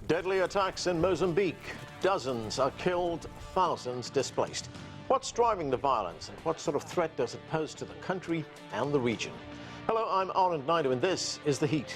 Deadly attacks in Mozambique. Dozens are killed, thousands displaced. What's driving the violence and what sort of threat does it pose to the country and the region? Hello, I'm Anand Naidu and this is The Heat.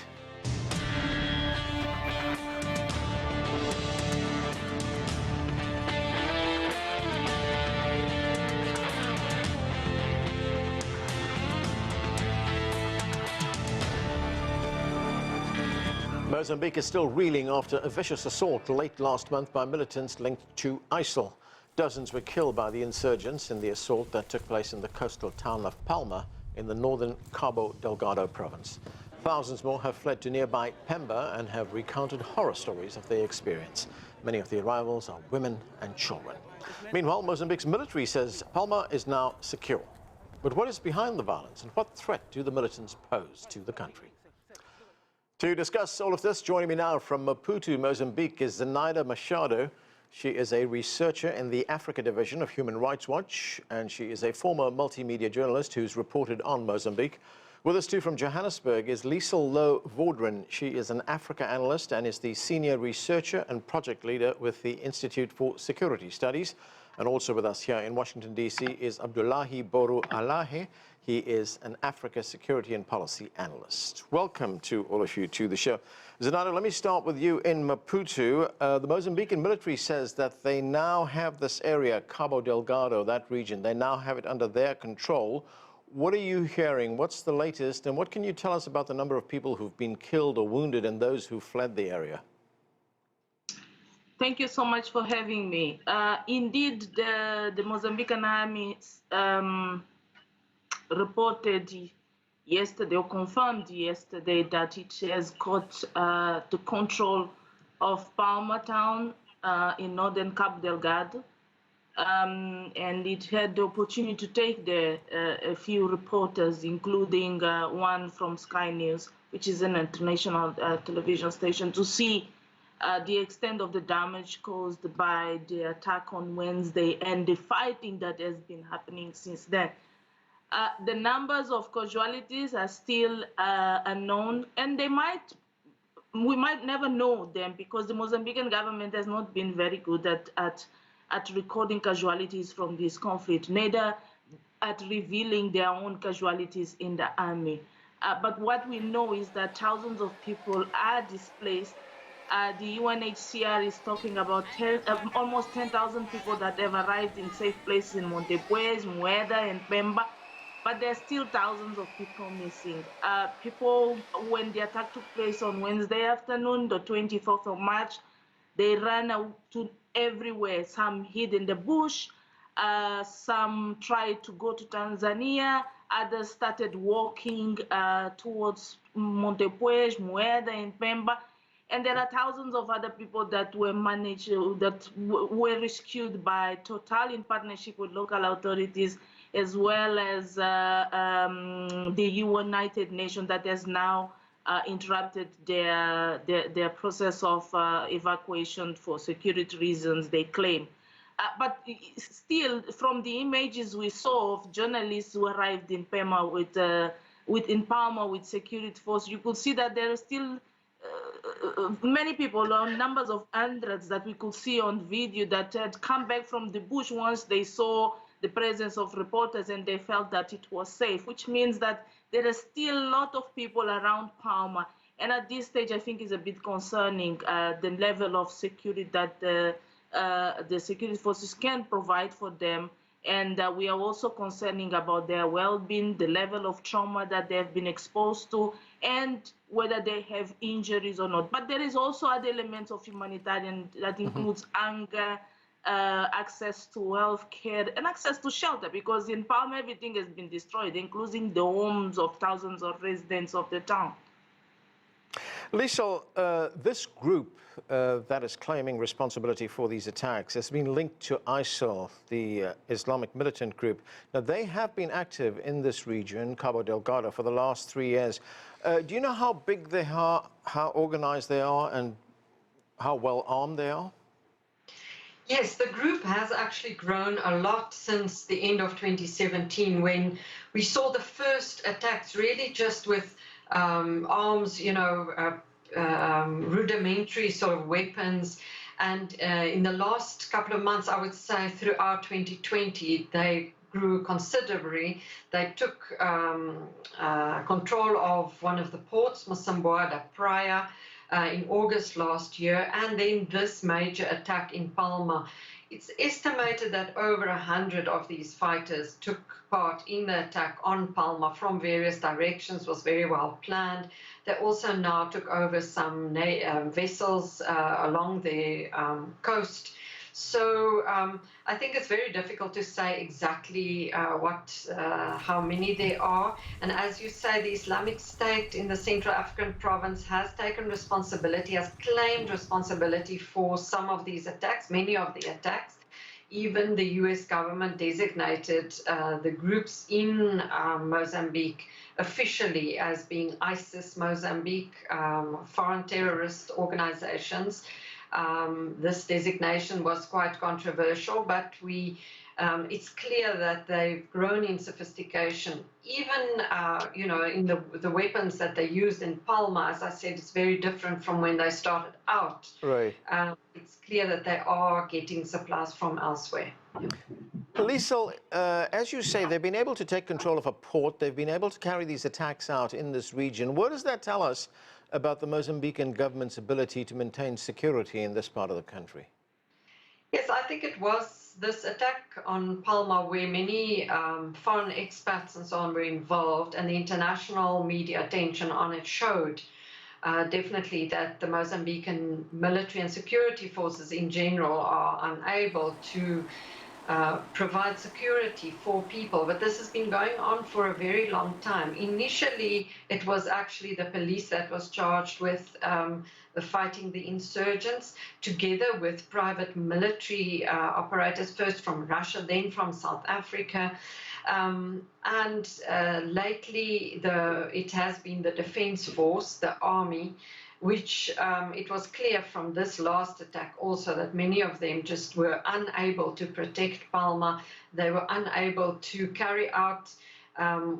Mozambique is still reeling after a vicious assault late last month by militants linked to ISIL. Dozens were killed by the insurgents in the assault that took place in the coastal town of Palma in the northern Cabo Delgado province. Thousands more have fled to nearby Pemba and have recounted horror stories of their experience. Many of the arrivals are women and children. Meanwhile, Mozambique's military says Palma is now secure. But what is behind the violence and what threat do the militants pose to the country? To discuss all of this, joining me now from Maputo, Mozambique, is Zenaida Machado. She is a researcher in the Africa division of Human Rights Watch, and she is a former multimedia journalist who's reported on Mozambique. With us too from Johannesburg is Liesl Louw-Vaurdran. She is an Africa analyst and is the senior researcher and project leader with the Institute for Security Studies. And also with us here in Washington, D.C. is Abdullahi Boru Halakhe. He is an Africa security and policy analyst. Welcome to all of you to the show. Zenaida, let me start with you in Maputo. The Mozambican military says that they now have this area, Cabo Delgado, that region. They now have it under their control. What are you hearing? What's the latest? And what can you tell us about the number of people who've been killed or wounded and those who fled the area? Thank you so much for having me. Indeed, the Mozambican army reported yesterday or confirmed yesterday that it has got the control of Palma town in northern Cabo Delgado. And it had the opportunity to take there a few reporters, including one from Sky News, which is an international television station, to see the extent of the damage caused by the attack on Wednesday and the fighting that has been happening since then. The numbers of casualties are still unknown, and we might never know them because the Mozambican government has not been very good at recording casualties from this conflict, neither at revealing their own casualties in the army. But what we know is that thousands of people are displaced. The UNHCR is talking about almost 10,000 people that have arrived in safe places in Montepuez, Mueda, and Pemba, but there are still thousands of people missing. People, when the attack took place on Wednesday afternoon, the 24th of March, they ran out to everywhere. Some hid in the bush, some tried to go to Tanzania, others started walking towards Montepuez, Mueda, and Pemba. And there are thousands of other people that were were rescued by Total in partnership with local authorities, as well as the United Nations that has now interrupted their process of evacuation for security reasons, they claim. But still, from the images we saw of journalists who arrived in Palma with security force, you could see that there are still many people, numbers of hundreds that we could see on video that had come back from the bush once they saw the presence of reporters and they felt that it was safe, which means that there are still a lot of people around Palma. And at this stage, I think it's a bit concerning the level of security that the security forces can provide for them. And we are also concerning about their well-being, the level of trauma that they have been exposed to, and whether they have injuries or not. But there is also other elements of humanitarian that includes anger, access to health care, and access to shelter, because in Palma everything has been destroyed, including the homes of thousands of residents of the town. Liesl, this group that is claiming responsibility for these attacks has been linked to ISIL, the Islamic militant group. Now, they have been active in this region, Cabo Delgado, for the last 3 years. Do you know how big they are, how organized they are, and how well armed they are? Yes, the group has actually grown a lot since the end of 2017, when we saw the first attacks really just with arms, rudimentary sort of weapons. And in the last couple of months, I would say throughout 2020, they grew considerably. They took control of one of the ports, Mozambique, prior in August last year, and then this major attack in Palma. It's estimated that over 100 of these fighters took part in the attack on Palma from various directions, was very well planned. They also now took over some vessels along the coast. So I think it's very difficult to say exactly how many there are. And as you say, the Islamic State in the Central African province has taken responsibility, has claimed responsibility for some of these attacks, many of the attacks. Even the US government designated the groups in Mozambique officially as being ISIS Mozambique, foreign terrorist organizations. This designation was quite controversial, but it's clear that they've grown in sophistication. Even, in the weapons that they used in Palma, as I said, it's very different from when they started out. Right. It's clear that they are getting supplies from elsewhere. Liesl, as you say, they've been able to take control of a port. They've been able to carry these attacks out in this region. What does that tell us about the Mozambican government's ability to maintain security in this part of the country? Yes, I think it was this attack on Palma where many foreign expats and so on were involved, and the international media attention on it showed definitely that the Mozambican military and security forces in general are unable to provide security for people. But this has been going on for a very long time. Initially, it was actually the police that was charged with fighting the insurgents, together with private military operators, first from Russia, then from South Africa. Lately, it has been the defense force, the army, which it was clear from this last attack also that many of them just were unable to protect Palma. They were unable to carry out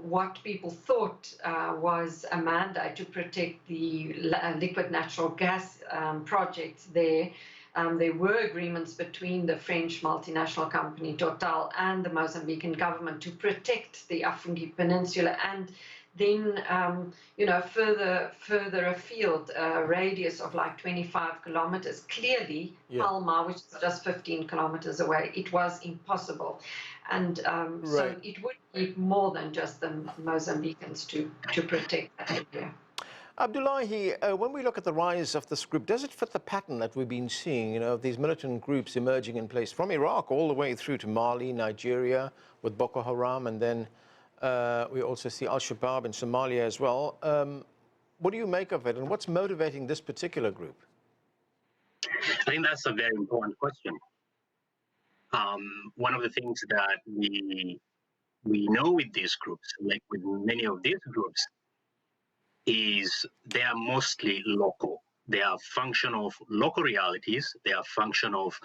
what people thought was a mandate to protect the liquid natural gas projects there. There were agreements between the French multinational company Total and the Mozambican government to protect the Afungi Peninsula, and then, further afield, a radius of like 25 kilometers. Clearly, yeah. Palma, which is just 15 kilometers away, it was impossible. And so it would need more than just the Mozambicans to protect that area. Abdullahi, when we look at the rise of this group, does it fit the pattern that we've been seeing, of these militant groups emerging in place from Iraq all the way through to Mali, Nigeria, with Boko Haram, and then we also see Al-Shabaab in Somalia as well. What do you make of it, and what's motivating this particular group? I think that's a very important question. One of the things that we know with these groups, like with many of these groups, is they are mostly local. They are a function of local realities. They are a function of,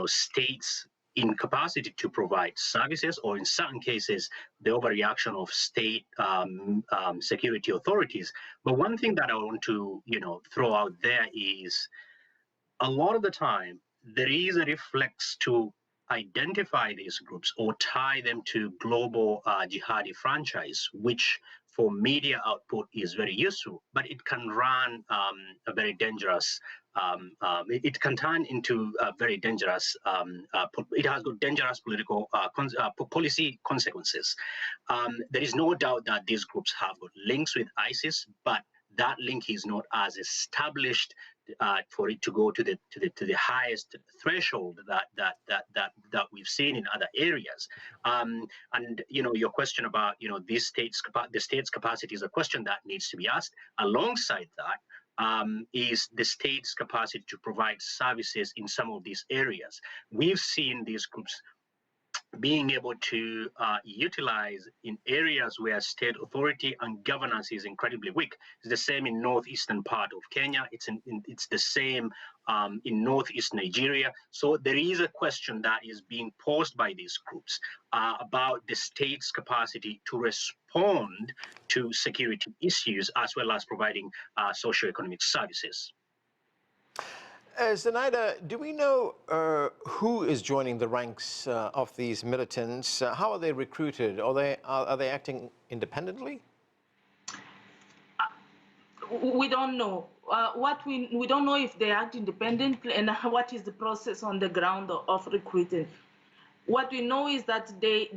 states' incapacity to provide services, or in certain cases, the overreaction of state security authorities. But one thing that I want to, throw out there is a lot of the time, there is a reflex to identify these groups or tie them to global jihadi franchise, which for media output is very useful, but it can run a very dangerous, it can turn into a very dangerous, it has got dangerous political policy consequences. There is no doubt that these groups have got links with ISIS, but that link is not as established for it to go to the highest threshold that we've seen in other areas. And your question about the state's capacity is a question that needs to be asked. Alongside that is the state's capacity to provide services in some of these areas. We've seen these groups being able to utilize in areas where state authority and governance is incredibly weak. It's the same in northeastern part of Kenya. It's the same in northeast Nigeria. So there is a question that is being posed by these groups about the state's capacity to respond to security issues as well as providing socioeconomic services. Zenaida, do we know who is joining the ranks of these militants? How are they recruited? Are they acting independently? We don't know. We don't know if they act independently and what is the process on the ground of recruiting. What we know is that they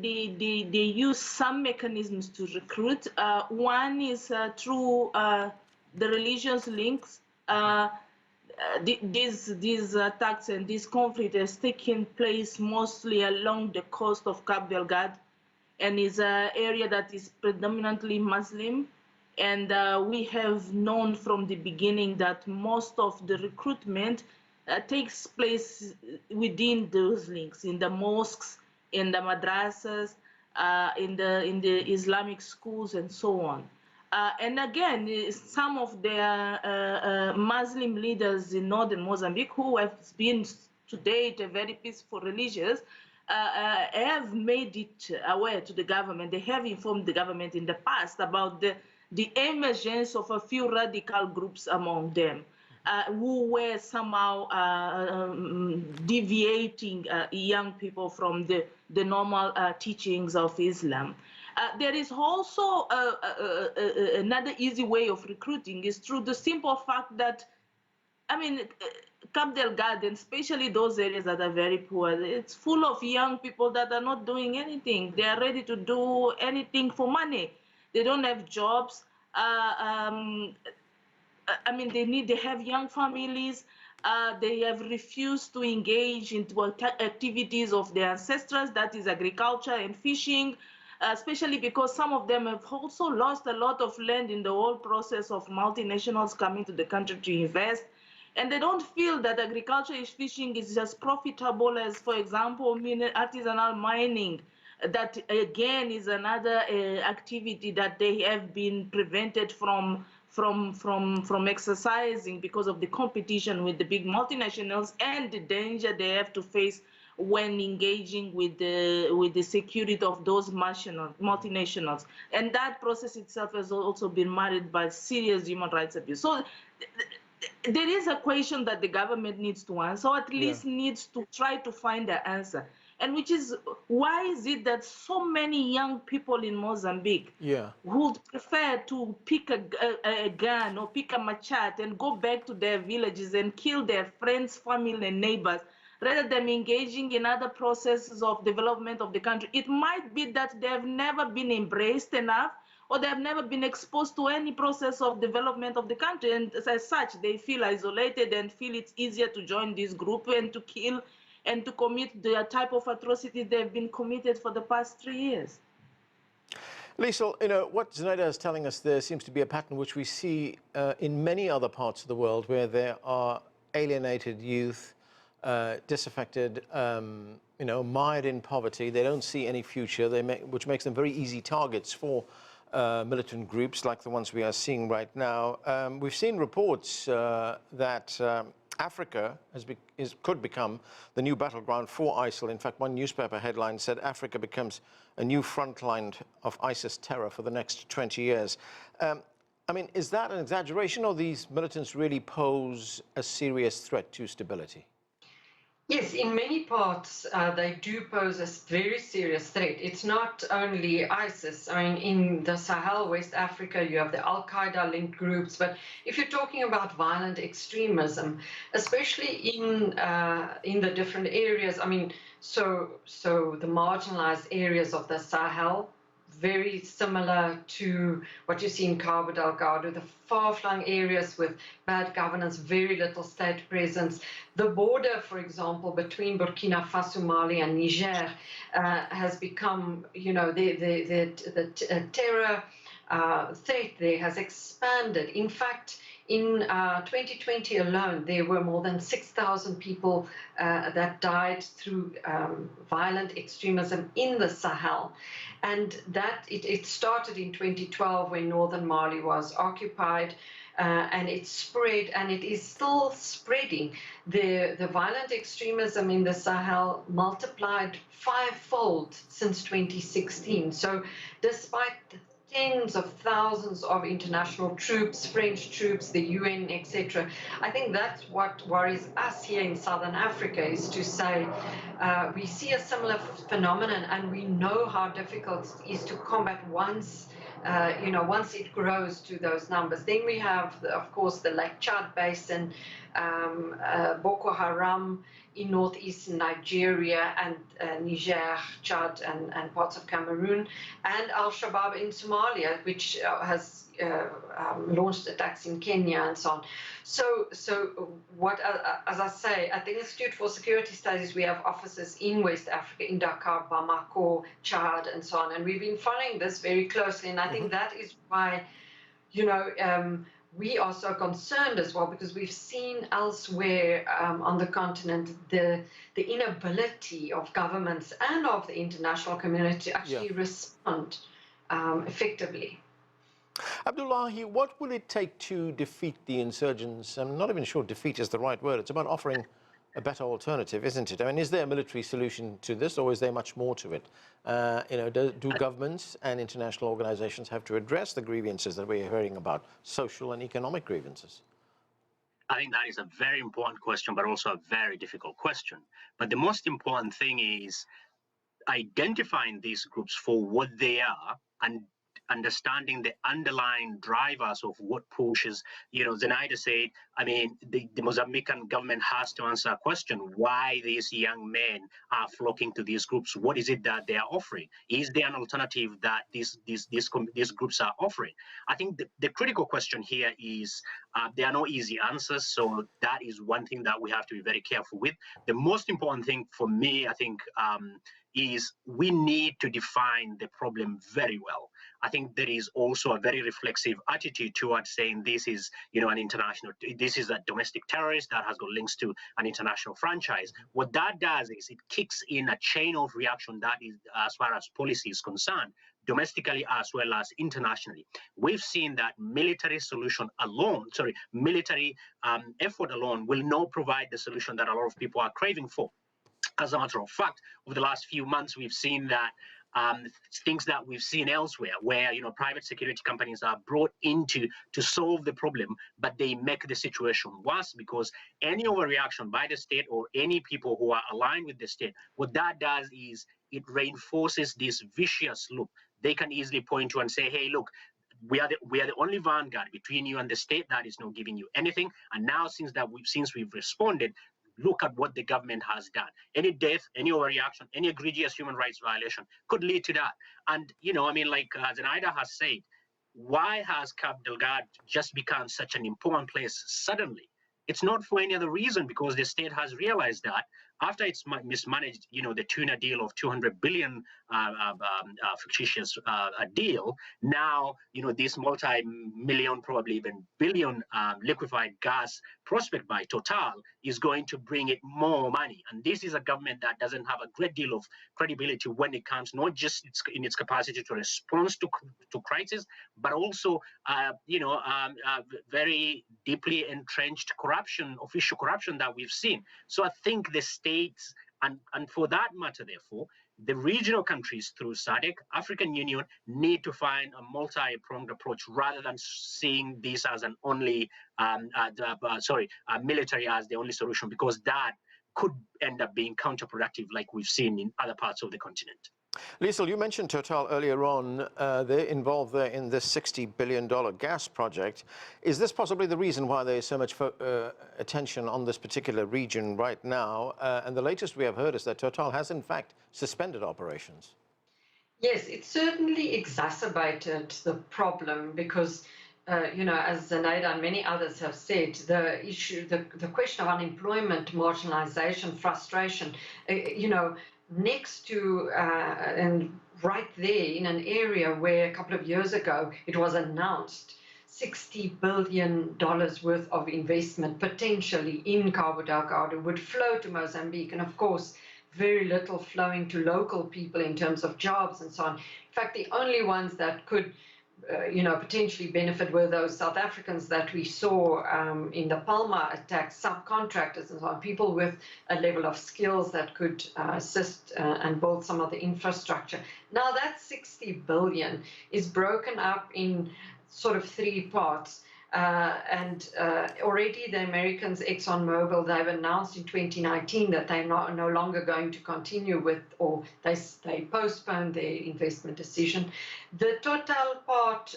use some mechanisms to recruit. One is through the religious links. These attacks and this conflict has taken place mostly along the coast of Cabo Delgado, and is an area that is predominantly Muslim. And we have known from the beginning that most of the recruitment takes place within those links, in the mosques, in the madrasas, in the Islamic schools, and so on. And again, some of their Muslim leaders in northern Mozambique, who have been to date very peaceful religious, have made it aware to the government. They have informed the government in the past about the emergence of a few radical groups among them, who were somehow deviating young people from the normal teachings of Islam. There is also another easy way of recruiting is through the simple fact that, I mean, Cabo Delgado, especially those areas that are very poor, it's full of young people that are not doing anything. They are ready to do anything for money. They don't have jobs. I mean, they have young families. They have refused to engage into activities of their ancestors, that is agriculture and fishing. Especially because some of them have also lost a lot of land in the whole process of multinationals coming to the country to invest. And they don't feel that agriculture and fishing is as profitable as, for example, artisanal mining. That, again, is another activity that they have been prevented from exercising because of the competition with the big multinationals and the danger they have to face when engaging with the security of those multinationals. And that process itself has also been marred by serious human rights abuse. So there is a question that the government needs to answer, or at least needs to try to find the answer. And which is, why is it that so many young people in Mozambique would prefer to pick a gun or pick a machete and go back to their villages and kill their friends, family, and neighbors, rather than engaging in other processes of development of the country? It might be that they have never been embraced enough, or they have never been exposed to any process of development of the country, and as such, they feel isolated and feel it's easier to join this group and to kill and to commit the type of atrocities they've been committed for the past 3 years. Liesl, you know, what Zenaida is telling us there seems to be a pattern which we see in many other parts of the world, where there are alienated youth, disaffected, you know, mired in poverty. They don't see any future, which makes them very easy targets for militant groups like the ones we are seeing right now. We've seen reports that Africa could become the new battleground for ISIL. In fact, one newspaper headline said Africa becomes a new front line of ISIS terror for the next 20 years. I mean, is that an exaggeration, or these militants really pose a serious threat to stability? Yes, in many parts, they do pose a very serious threat. It's not only ISIS. I mean, in the Sahel, West Africa, you have the Al-Qaeda-linked groups. But if you're talking about violent extremism, especially in the different areas, I mean, so the marginalized areas of the Sahel, very similar to what you see in Cabo Delgado, the far-flung areas with bad governance, very little state presence. The border, for example, between Burkina Faso, Mali, and Niger has become, you know, the terror threat there has expanded. In fact, In 2020 alone, there were more than 6,000 people that died through violent extremism in the Sahel. And that it started in 2012 when northern Mali was occupied. And it spread, and it is still spreading. The violent extremism in the Sahel multiplied fivefold since 2016. So despite tens of thousands of international troops, French troops, the UN, etc. I think that's what worries us here in Southern Africa, is to say we see a similar phenomenon, and we know how difficult it is to combat once once it grows to those numbers. Then we have, of course, the Lake Chad Basin, Boko Haram in northeastern Nigeria and Niger, Chad, and parts of Cameroon, and Al-Shabaab in Somalia, which has launched attacks in Kenya and so on. So what, as I say, at the Institute for Security Studies, we have offices in West Africa, in Dakar, Bamako, Chad, and so on. And we've been following this very closely. And I think that is why, we are so concerned as well, because we've seen elsewhere on the continent the inability of governments and of the international community to actually respond effectively. Abdullahi, what will it take to defeat the insurgents? I'm not even sure defeat is the right word. It's about offering a better alternative, isn't it? I mean, is there a military solution to this, or is there much more to it? Do governments and international organizations have to address the grievances that we're hearing about, social and economic grievances? I think that is a very important question, but also a very difficult question. But the most important thing is identifying these groups for what they are and understanding the underlying drivers of what pushes. Zenaida said, I mean, the Mozambican government has to answer a question: why these young men are flocking to these groups? What is it that they are offering? Is there an alternative that these groups are offering? I think the critical question here is there are no easy answers, so that is one thing that we have to be very careful with. The most important thing for me, I think, is we need to define the problem very well. I think there is also a very reflexive attitude towards saying this is, this is a domestic terrorist that has got links to an international franchise. What that does is it kicks in a chain of reaction that is, as far as policy is concerned, domestically as well as internationally. We've seen that military effort alone will not provide the solution that a lot of people are craving for. As a matter of fact, over the last few months, we've seen that things that we've seen elsewhere, where private security companies are brought into to solve the problem, but they make the situation worse, because any overreaction by the state or any people who are aligned with the state, what that does is it reinforces this vicious loop. They can easily point to and say, hey, look, we are the only vanguard between you and the state that is not giving you anything. And now, since we've responded, look at what the government has done. Any death, any overreaction, any egregious human rights violation could lead to that. And, like Zenaida has said, why has Cabo Delgado just become such an important place suddenly? It's not for any other reason, because the state has realized that after it's mismanaged, the tuna deal of 200 billion fictitious deal, now, this multi-million, probably even billion liquefied gas prospect by Total is going to bring it more money. And this is a government that doesn't have a great deal of credibility when it comes not just in its capacity to respond to crisis, but also, very deeply entrenched corruption, official corruption that we've seen. So I think the states, and for that matter, therefore, the regional countries through SADC, African Union, need to find a multi-pronged approach rather than seeing this as an only, military as the only solution, because that could end up being counterproductive, like we've seen in other parts of the continent. Liesl, you mentioned Total earlier on. They're involved there in this $60 billion gas project. Is this possibly the reason why there is so much attention on this particular region right now? And the latest we have heard is that Total has, in fact, suspended operations. Yes, it certainly exacerbated the problem because, as Zenaida and many others have said, the issue, the question of unemployment, marginalization, frustration, next to and right there in an area where a couple of years ago it was announced $60 billion worth of investment potentially in Cabo Delgado would flow to Mozambique. And of course, very little flowing to local people in terms of jobs and so on. In fact, the only ones that could potentially benefit were those South Africans that we saw in the Palma attacks, subcontractors and so on, people with a level of skills that could assist and build some of the infrastructure. Now that 60 billion is broken up in sort of three parts. Already the Americans, ExxonMobil, they've announced in 2019 that they're no longer going to continue with, or they postponed their investment decision. The Total part,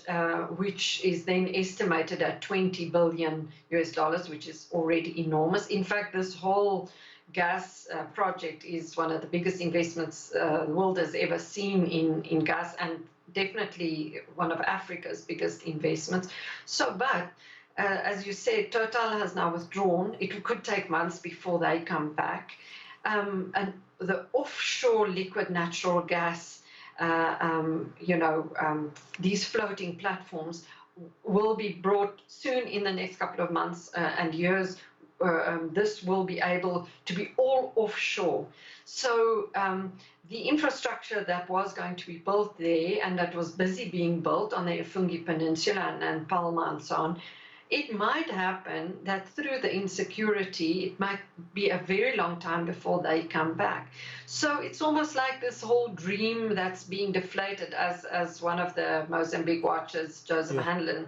which is then estimated at $20 billion US, which is already enormous. In fact, this whole gas project is one of the biggest investments the world has ever seen in gas, and definitely one of Africa's biggest investments. So, but as you said, Total has now withdrawn. It could take months before they come back. And the offshore liquid natural gas, these floating platforms will be brought soon in the next couple of months and years. This will be able to be all offshore. So the infrastructure that was going to be built there and that was busy being built on the Ifungi Peninsula and Palma and so on, it might happen that through the insecurity, it might be a very long time before they come back. So it's almost like this whole dream that's being deflated, as one of the Mozambique watchers, Joseph Hanlon,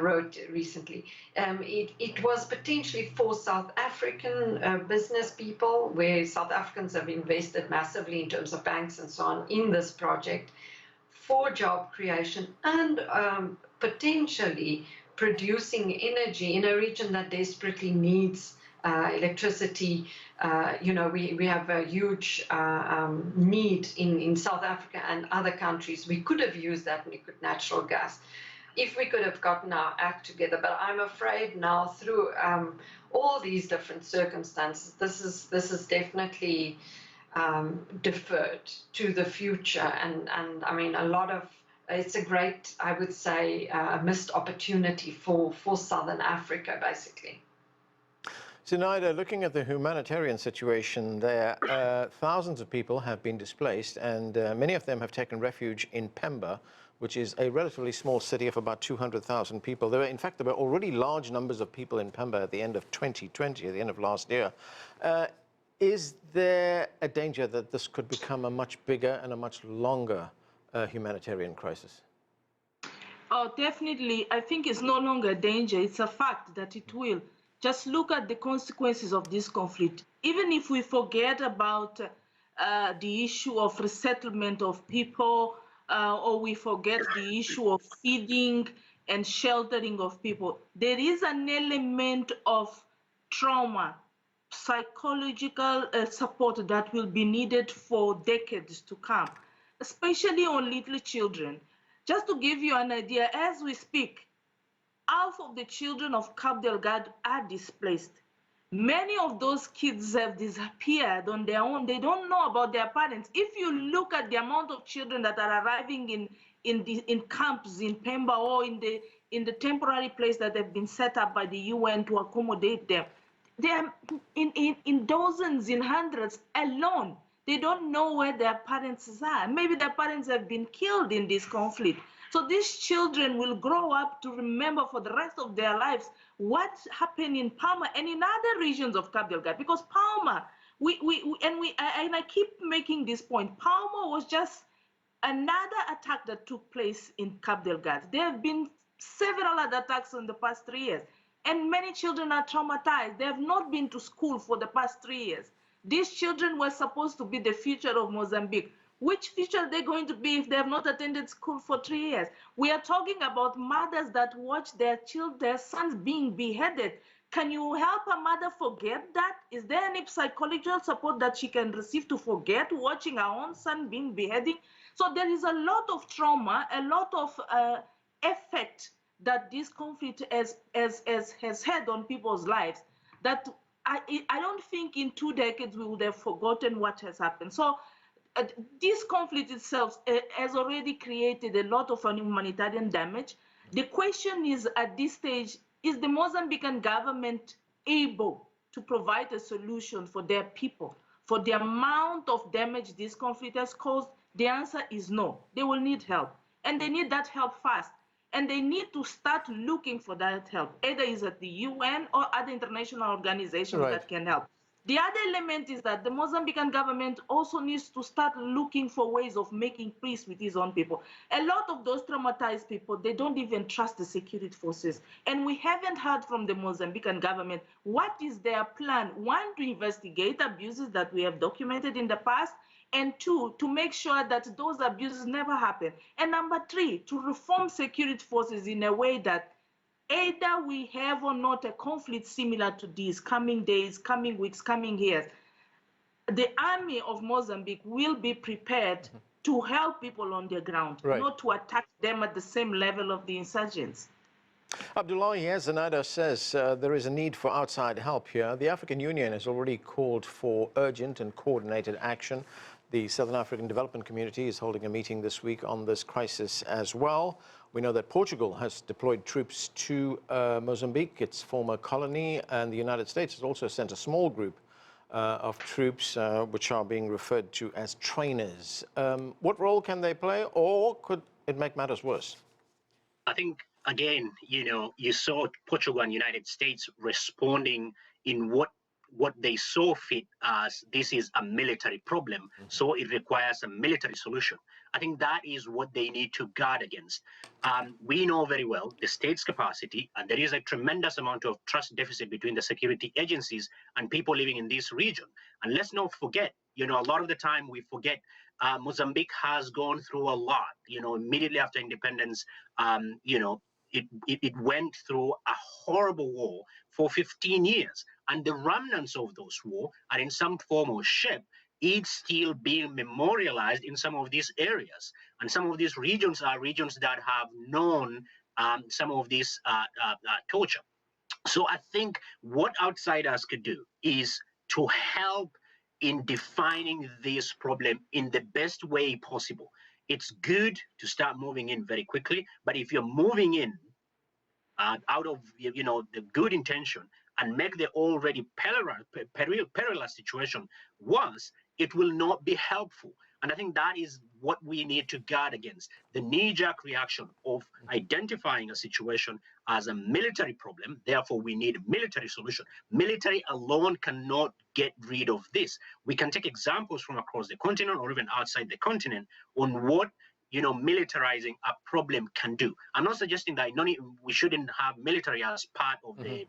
wrote recently. It was potentially for South African business people, where South Africans have invested massively in terms of banks and so on in this project, for job creation and potentially producing energy in a region that desperately needs electricity. We have a huge need in South Africa and other countries. We could have used that liquid natural gas if we could have gotten our act together. But I'm afraid now, through all these different circumstances, this is definitely deferred to the future. And I mean, it's a great, I would say, missed opportunity for Southern Africa, basically. Zenaida, looking at the humanitarian situation there, thousands of people have been displaced, and many of them have taken refuge in Pemba, which is a relatively small city of about 200,000 people. In fact, there were already large numbers of people in Pemba at the end of 2020, at the end of last year. Is there a danger that this could become a much bigger and a much longer humanitarian crisis? Oh, definitely. I think it's no longer a danger. It's a fact that it will. Just look at the consequences of this conflict. Even if we forget about the issue of resettlement of people, or we forget the issue of feeding and sheltering of people, there is an element of trauma, psychological support that will be needed for decades to come, especially on little children. Just to give you an idea, as we speak, half of the children of Cabo Delgado are displaced. Many of those kids have disappeared on their own. They don't know about their parents. If you look at the amount of children that are arriving in camps in Pemba or in the temporary place that have been set up by the UN to accommodate them, they are in dozens, in hundreds alone. They don't know where their parents are. Maybe their parents have been killed in this conflict. So these children will grow up to remember for the rest of their lives what happened in Palma and in other regions of Cabo Delgado. Because Palma, I keep making this point, Palma was just another attack that took place in Cabo Delgado. There have been several other attacks in the past 3 years, and many children are traumatized. They have not been to school for the past 3 years. These children were supposed to be the future of Mozambique. Which future are they going to be if they have not attended school for 3 years? We are talking about mothers that watch their sons being beheaded. Can you help a mother forget that? Is there any psychological support that she can receive to forget watching her own son being beheaded? So there is a lot of trauma, a lot of effect that this conflict has had on people's lives, that I don't think in 2 decades we would have forgotten what has happened. So this conflict itself has already created a lot of humanitarian damage. The question is, at this stage, is the Mozambican government able to provide a solution for their people, for the amount of damage this conflict has caused? The answer is no. They will need help, and they need that help fast. And they need to start looking for that help, either is at the UN or other international organizations that can help. The other element is that the Mozambican government also needs to start looking for ways of making peace with its own people. A lot of those traumatized people, they don't even trust the security forces. And we haven't heard from the Mozambican government what is their plan. One, to investigate abuses that we have documented in the past, and two, to make sure that those abuses never happen. And number three, to reform security forces in a way that either we have or not a conflict similar to this coming days, coming weeks, coming years, the army of Mozambique will be prepared to help people on the ground, not to attack them at the same level of the insurgents. Abdullahi, as Zenaida says, there is a need for outside help here. The African Union has already called for urgent and coordinated action. The Southern African Development Community is holding a meeting this week on this crisis as well. We know that Portugal has deployed troops to Mozambique, its former colony, and the United States has also sent a small group of troops which are being referred to as trainers. What role can they play, or could it make matters worse? I think, again, you saw Portugal and United States responding in what they saw fit as this is a military problem, so it requires a military solution. I think that is what they need to guard against. We know very well the state's capacity, and there is a tremendous amount of trust deficit between the security agencies and people living in this region. And let's not forget, a lot of the time we forget Mozambique has gone through a lot. Immediately after independence, it went through a horrible war for 15 years. And the remnants of those wars are in some form or shape. It's still being memorialized in some of these areas. And some of these regions are regions that have known some of this torture. So I think what outsiders could do is to help in defining this problem in the best way possible. It's good to start moving in very quickly, but if you're moving in out of the good intention and make the already perilous situation worse, it will not be helpful. And I think that is what we need to guard against, the knee-jerk reaction of identifying a situation as a military problem. Therefore, we need a military solution. Military alone cannot get rid of this. We can take examples from across the continent or even outside the continent on what militarizing a problem can do. I'm not suggesting that we shouldn't have military as part of the,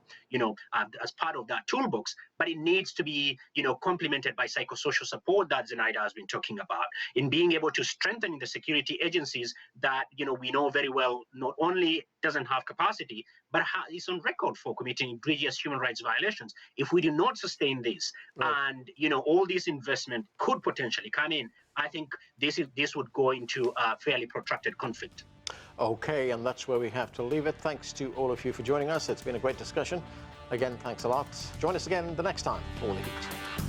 as part of that toolbox, but it needs to be, complemented by psychosocial support that Zenaida has been talking about, in being able to strengthen the security agencies that, we know very well not only doesn't have capacity, but is on record for committing egregious human rights violations. If we do not sustain this, and all this investment could potentially come in, I think this would go into a fairly protracted conflict. Okay, and that's where we have to leave it. Thanks to all of you for joining us. It's been a great discussion. Again, thanks a lot. Join us again the next time for All the Heat.